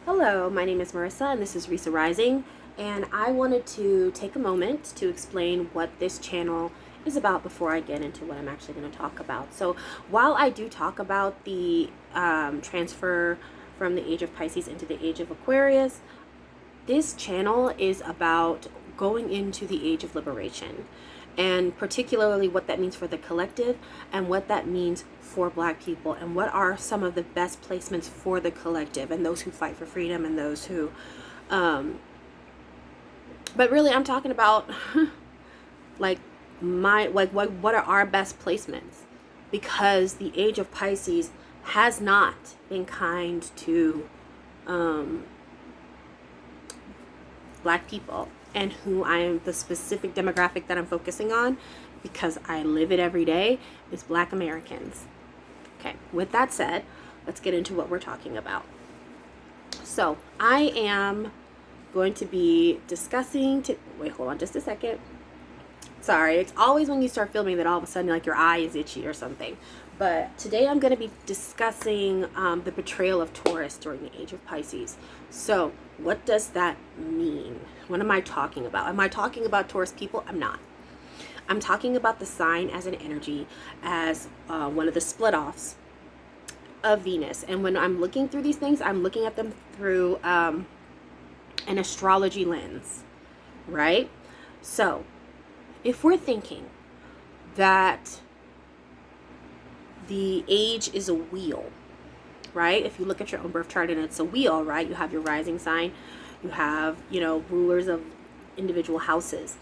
Hello, my name is Marissa and this is Risa Rising, and I wanted to take a moment to explain what this channel is about before I get into what I'm actually going to talk about. So while I do talk about the transfer from the age of Pisces into the age of Aquarius, this channel is about going into the age of liberation, and particularly what that means for the collective and what that means for Black people, and what are some of the best placements for the collective and those who fight for freedom and those who but really I'm talking about like what are our best placements, because the age of Pisces has not been kind to Black people, and who I am, the specific demographic that I'm focusing on because I live it every day, is Black Americans. Okay, with that said, let's get into what we're talking about. So I am going to be discussing wait, hold on just a second. Sorry, it's always when you start filming that all of a sudden like your eye is itchy or something. But today I'm going to be discussing the betrayal of Taurus during the age of Pisces. So what does that mean? What am I talking about? Am I talking about Taurus people? I'm not. I'm talking about the sign as an energy, as one of the split offs of Venus. And when I'm looking through these things, I'm looking at them through an astrology lens, right? So if we're thinking that the age is a wheel, right? If you look at your own birth chart and it's a wheel, right? You have your rising sign, you have, rulers of individual houses.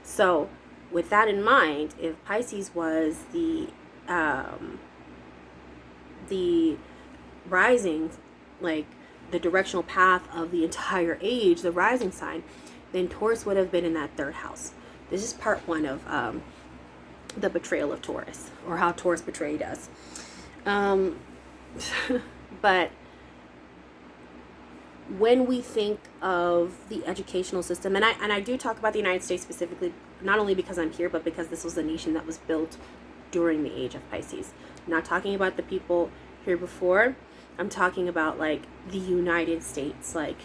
So with that in mind, if Pisces was the rising, like the directional path of the entire age, the rising sign, then Taurus would have been in that third house. This is part one of the betrayal of Taurus, or how Taurus betrayed us. But when we think of the educational system, and I do talk about the United States specifically, not only because I'm here, but because this was a nation that was built during the age of Pisces. I'm not talking about the people here before. I'm talking about like the United States, like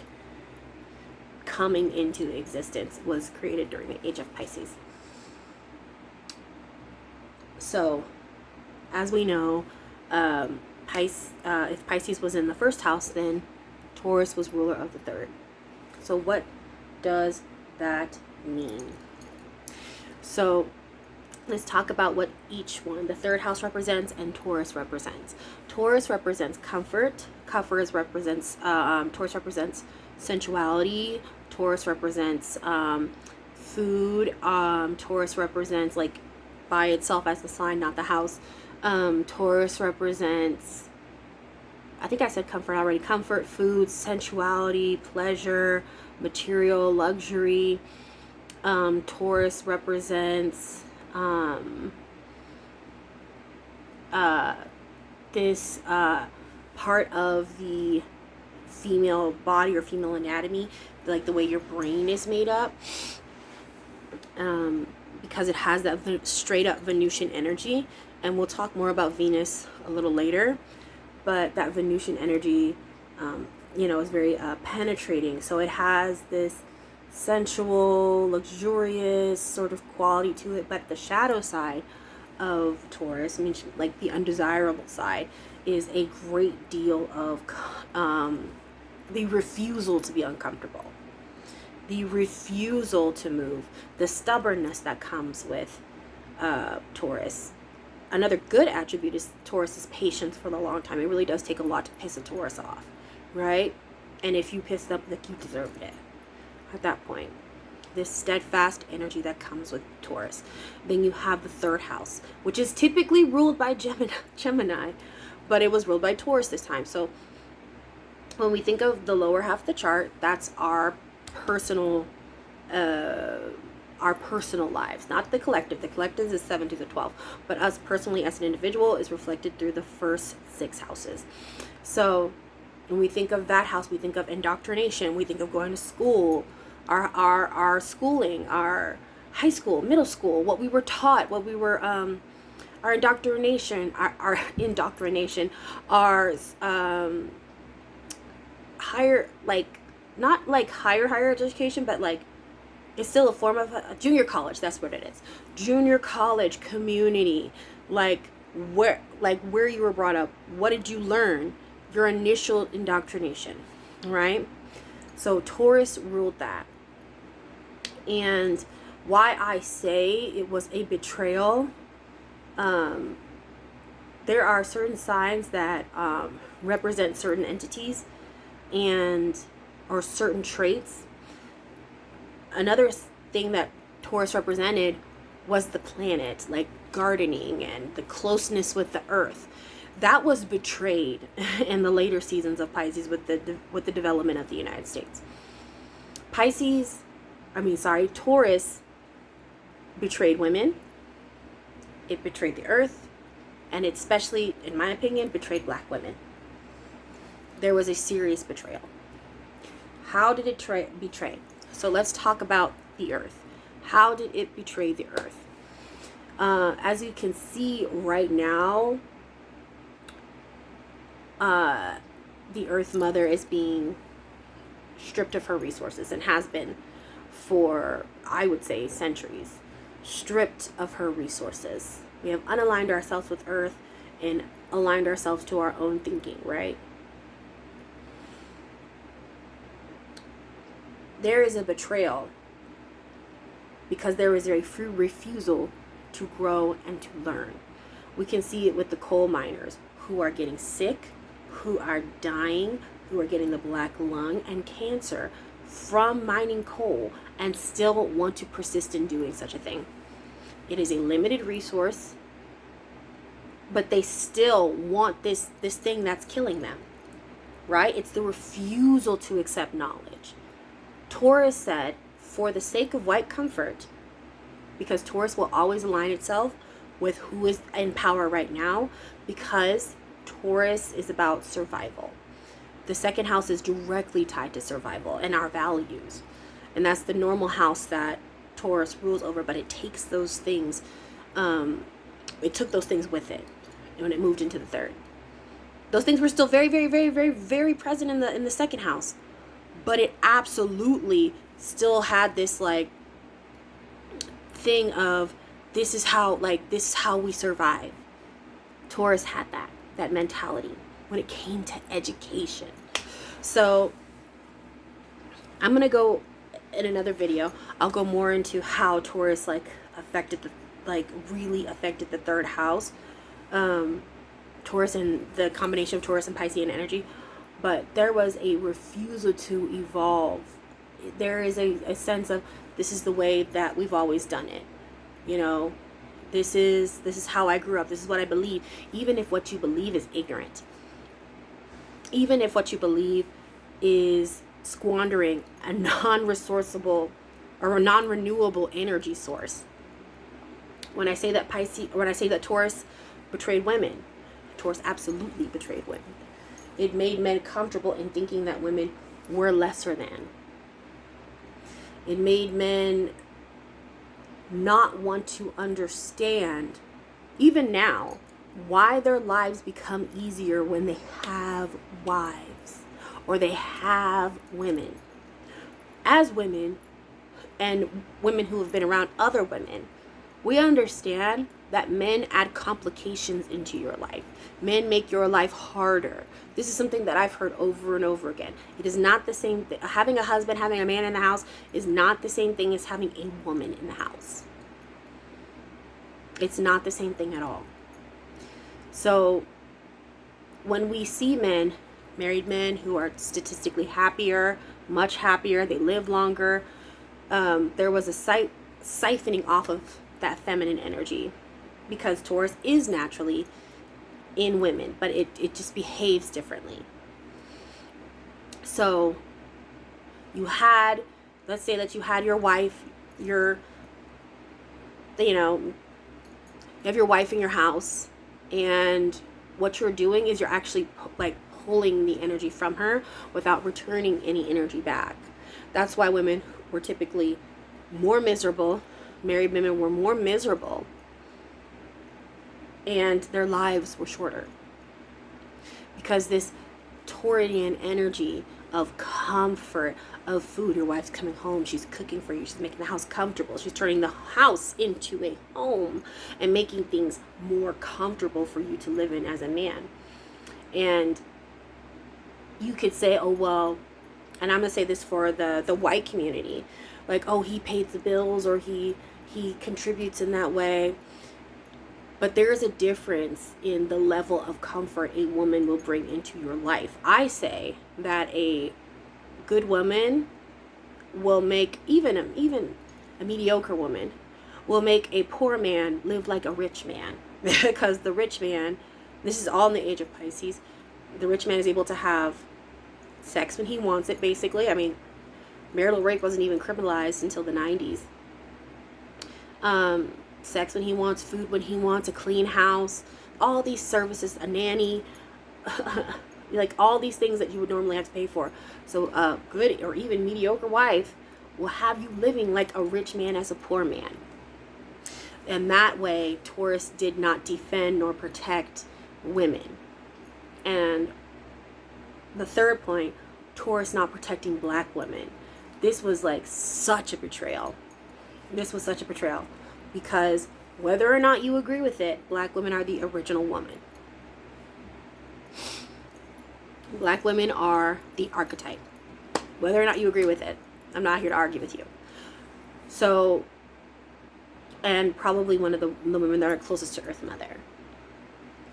coming into existence, was created during the age of Pisces. So, as we know, if Pisces was in the first house, then Taurus was ruler of the third. So what does that mean? So let's talk about what each one, the third house represents and Taurus represents. Taurus represents comfort. Taurus represents sensuality. Taurus represents food. Taurus represents, like, by itself as the sign, not the house. Taurus represents, I think I said comfort already. Comfort, food, sensuality, pleasure, material, luxury. Taurus represents this part of the female body or female anatomy, like the way your brain is made up, because it has that straight up Venusian energy. And we'll talk more about Venus a little later, but that Venusian energy is very penetrating. So it has this sensual, luxurious sort of quality to it, but the shadow side of Taurus, I mean, like the undesirable side, is a great deal of the refusal to be uncomfortable, the refusal to move, the stubbornness that comes with Taurus. Another good attribute is Taurus's patience for the long time. It really does take a lot to piss a Taurus off, right? And if you piss them, like, you deserved it at that point. This steadfast energy that comes with Taurus. Then you have the third house, which is typically ruled by Gemini, but it was ruled by Taurus this time. So when we think of the lower half of the chart, that's our personal lives, not the collective. The collective is 7 to the 12, but us personally as an individual is reflected through the first 6 houses. So when we think of that house, we think of indoctrination, we think of going to school, our schooling, our high school, middle school, what we were taught, what we were our indoctrination, our higher, like, not like higher education, but like it's still a form of a junior college. That's what it is. Junior college community, like where you were brought up. What did you learn? Your initial indoctrination, right? So Taurus ruled that. And why I say it was a betrayal, there are certain signs that represent certain entities and or certain traits. Another thing that Taurus represented was the planet, like gardening and the closeness with the earth. That was betrayed in the later seasons of Pisces with the development of the United States. Taurus betrayed women. It betrayed the earth, and it especially, in my opinion, betrayed black women. There was a serious betrayal. How did it betray? So let's talk about the earth. How did it betray the earth? As you can see right now, the Earth Mother is being stripped of her resources and has been for, I would say, centuries. Stripped of her resources. We have unaligned ourselves with Earth and aligned ourselves to our own thinking, right? There is a betrayal because there is a refusal to grow and to learn. We can see it with the coal miners who are getting sick, who are dying, who are getting the black lung and cancer from mining coal and still want to persist in doing such a thing. It is a limited resource, but they still want this thing that's killing them, right? It's the refusal to accept knowledge. Taurus said, for the sake of white comfort, because Taurus will always align itself with who is in power right now, because Taurus is about survival. The second house is directly tied to survival and our values. And that's the normal house that Taurus rules over, but it takes those things, it took those things with it when it moved into the third. Those things were still very, very, very, very, very present in the second house. But it absolutely still had this like thing of this is how we survive. Taurus had that mentality when it came to education. So I'm gonna go in another video. I'll go more into how Taurus really affected the third house. Taurus and the combination of Taurus and Piscean energy. But there was a refusal to evolve. There is a sense of this is the way that we've always done it. You know, this is how I grew up. This is what I believe. Even if what you believe is ignorant. Even if what you believe is squandering a non-resourceable or a non-renewable energy source. When I say that Taurus betrayed women, Taurus absolutely betrayed women. It made men comfortable in thinking that women were lesser than. It made men not want to understand, even now, why their lives become easier when they have wives or they have women. As women and women who have been around other women, we understand that men add complications into your life. Men make your life harder. This is something that I've heard over and over again. It is not the same thing. Having a husband, having a man in the house is not the same thing as having a woman in the house. It's not the same thing at all. So when we see men, married men who are statistically happier, much happier, they live longer, there was a siphoning off of that feminine energy because Taurus is naturally in women, but it just behaves differently. So let's say that you had your wife, you have your wife in your house, and what you're doing is you're actually pulling the energy from her without returning any energy back. That's why women were typically more miserable. Married women were more miserable, and their lives were shorter because this Taurian energy of comfort, of food. Your wife's coming home, she's cooking for you, she's making the house comfortable, she's turning the house into a home and making things more comfortable for you to live in as a man. And you could say, oh, well, and I'm going to say this for the white community, like, oh, he paid the bills, or he contributes in that way. But there is a difference in the level of comfort a woman will bring into your life. I say that a good woman will make, even a mediocre woman will make a poor man live like a rich man. Because the rich man, this is all in the age of Pisces, the rich man is able to have sex when he wants it, basically. I mean, marital rape wasn't even criminalized until the 90s. Sex when he wants, food when he wants, a clean house, all these services, a nanny, like all these things that you would normally have to pay for. So a good or even mediocre wife will have you living like a rich man as a poor man. And that way, Taurus did not defend nor protect women. And the third point, Taurus not protecting black women. This was like such a betrayal. This was such a betrayal. Because whether or not you agree with it, black women are the original woman. Black women are the archetype. Whether or not you agree with it, I'm not here to argue with you. So, and probably one of the women that are closest to Earth Mother.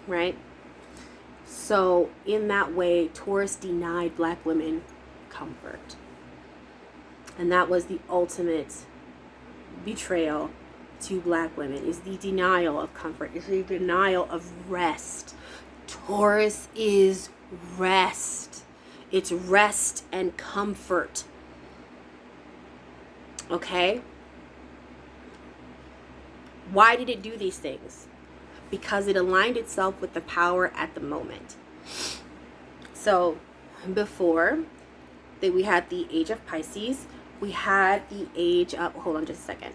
Right? So, in that way, Taurus denied black women comfort. And that was the ultimate betrayal to black women, is the denial of comfort, is the denial of rest. Taurus is rest. It's rest and comfort. Okay? Why did it do these things? Because it aligned itself with the power at the moment. So, before that, we had the age of Pisces, we had the age of, hold on just a second.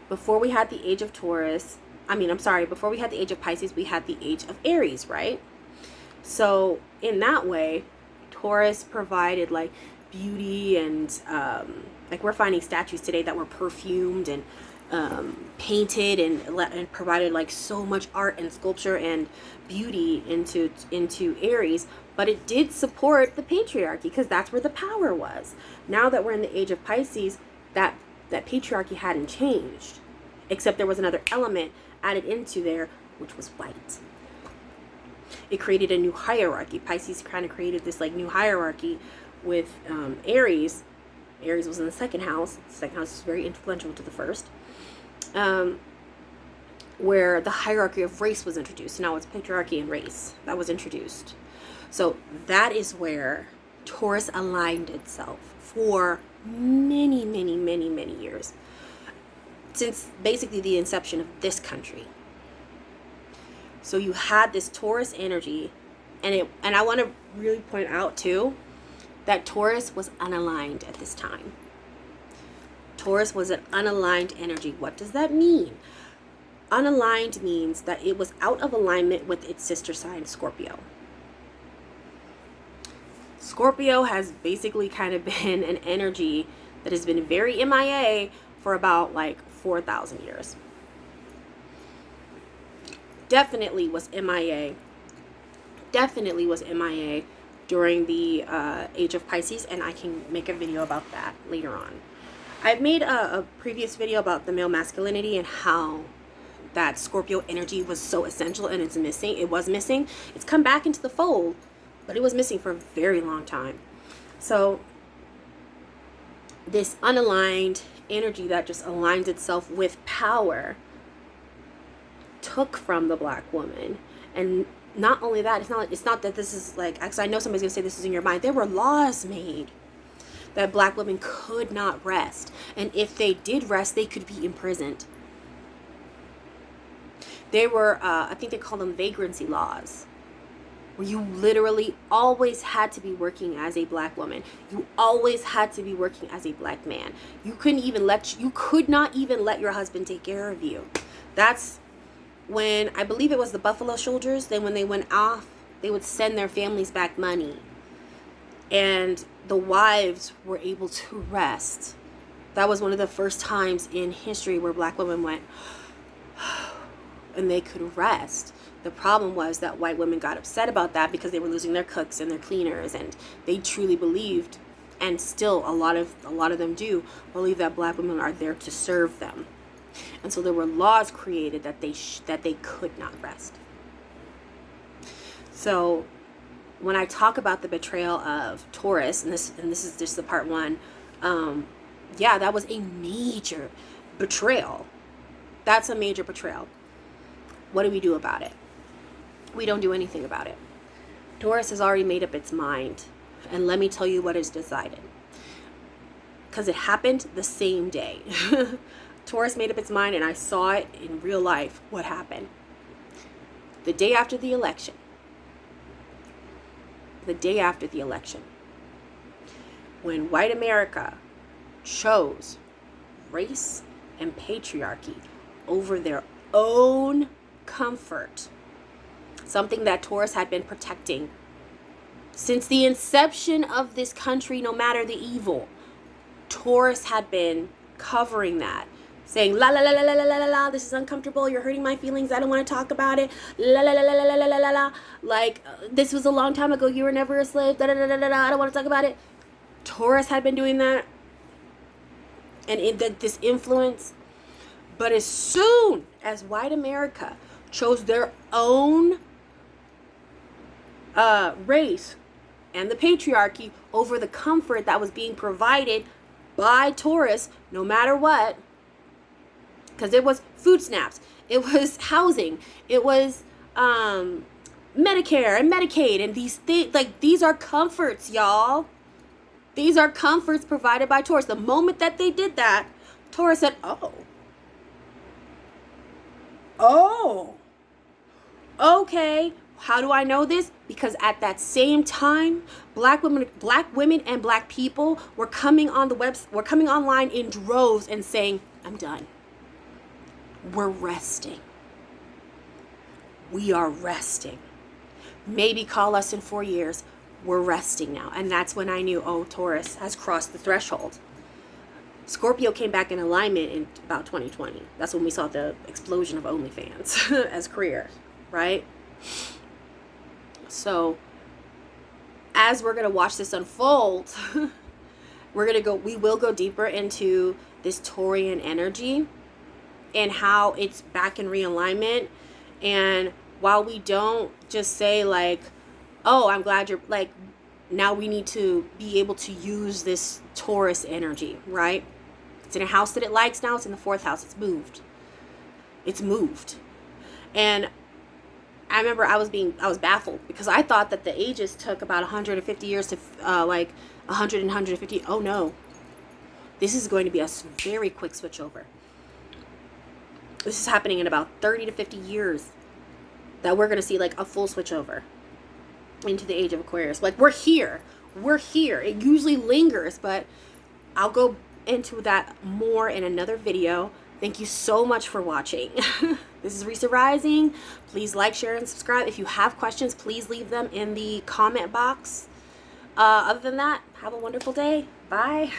Before we had the age of Taurus, before we had the age of Pisces, we had the age of Aries, right? So in that way, Taurus provided like beauty and like we're finding statues today that were perfumed and painted and provided like so much art and sculpture and beauty into Aries. But it did support the patriarchy because that's where the power was. Now that we're in the age of Pisces, that patriarchy hadn't changed, except there was another element added into there, which was white. It created a new hierarchy. Pisces kind of created this like new hierarchy with Aries. Aries was in the second house. The second house is very influential to the first, where the hierarchy of race was introduced. Now it's patriarchy and race that was introduced. So that is where Taurus aligned itself for many, many, many, many years, since basically the inception of this country. So you had this Taurus energy, and I want to really point out too that Taurus was unaligned at this time. Taurus was an unaligned energy. What does that mean? Unaligned means that it was out of alignment with its sister sign, Scorpio. Scorpio has basically kind of been an energy that has been very MIA for about like 4,000 years. Definitely was MIA during the age of Pisces, and I can make a video about that later on. I've made a previous video about the male masculinity and how that Scorpio energy was so essential, and it's missing. It was missing. It's come back into the fold, but it was missing for a very long time. So this unaligned energy that just aligns itself with power took from the black woman. And not only that, it's not that this is like, actually I know somebody's gonna say this is in your mind. There were laws made that black women could not rest, and if they did rest, they could be imprisoned. They were I think they call them vagrancy laws, where you literally always had to be working as a black woman. You always had to be working as a black man. You could not even let your husband take care of you. That's when, I believe it was the Buffalo Soldiers, then when they went off They would send their families back money. And the wives were able to rest. That was one of the first times in history where black women went and they could rest. The problem was that white women got upset about that because they were losing their cooks and their cleaners, and they truly believed, and still a lot of them do believe, that black women are there to serve them. And so there were laws created that they could not rest. So when I talk about the betrayal of Taurus, and this is just the part one, that was a major betrayal. That's a major betrayal. What do we do about it? We don't do anything about it. Taurus has already made up its mind. And let me tell you what is decided. Because it happened the same day. Taurus made up its mind, and I saw it in real life, what happened. The day after the election. When white America chose race and patriarchy over their own comfort, something that Taurus had been protecting since the inception of this country, no matter the evil. Taurus had been covering that, saying, la la la la la la la la, this is uncomfortable, you're hurting my feelings, I don't want to talk about it, la la la la la la la la la, like, this was a long time ago, you were never a slave, da da da da da, I don't want to talk about it. Taurus had been doing that, and this influence. But as soon as white America chose their own race and the patriarchy over the comfort that was being provided by Taurus, no matter what, because it was food stamps, it was housing, it was Medicare and Medicaid, and these things, like, these are comforts, y'all. These are comforts provided by Taurus. The moment that they did that, Taurus said, oh, okay. How do I know this? Because at that same time, black women and black people were coming on were coming online in droves and saying, I'm done. We're resting. We are resting. Maybe call us in 4 years. We're resting now. And that's when I knew, Taurus has crossed the threshold. Scorpio came back in alignment in about 2020. That's when we saw the explosion of OnlyFans as career, right? So as we're going to watch this unfold, we will go deeper into this Taurian energy and how it's back in realignment. And while we don't just say like, I'm glad you're, like, now we need to be able to use this Taurus energy, right? It's in a house that it likes now. It's in the 4th house. It's moved. And I remember I was baffled because I thought that the ages took about 150 years to, 100 and 150. Oh no. This is going to be a very quick switch over. This is happening in about 30 to 50 years that we're going to see like a full switch over into the age of Aquarius. Like, we're here. It usually lingers, but I'll go into that more in another video. Thank you so much for watching. This is Risa Rising. Please like, share, and subscribe. If you have questions, please leave them in the comment box. Other than that, have a wonderful day. Bye.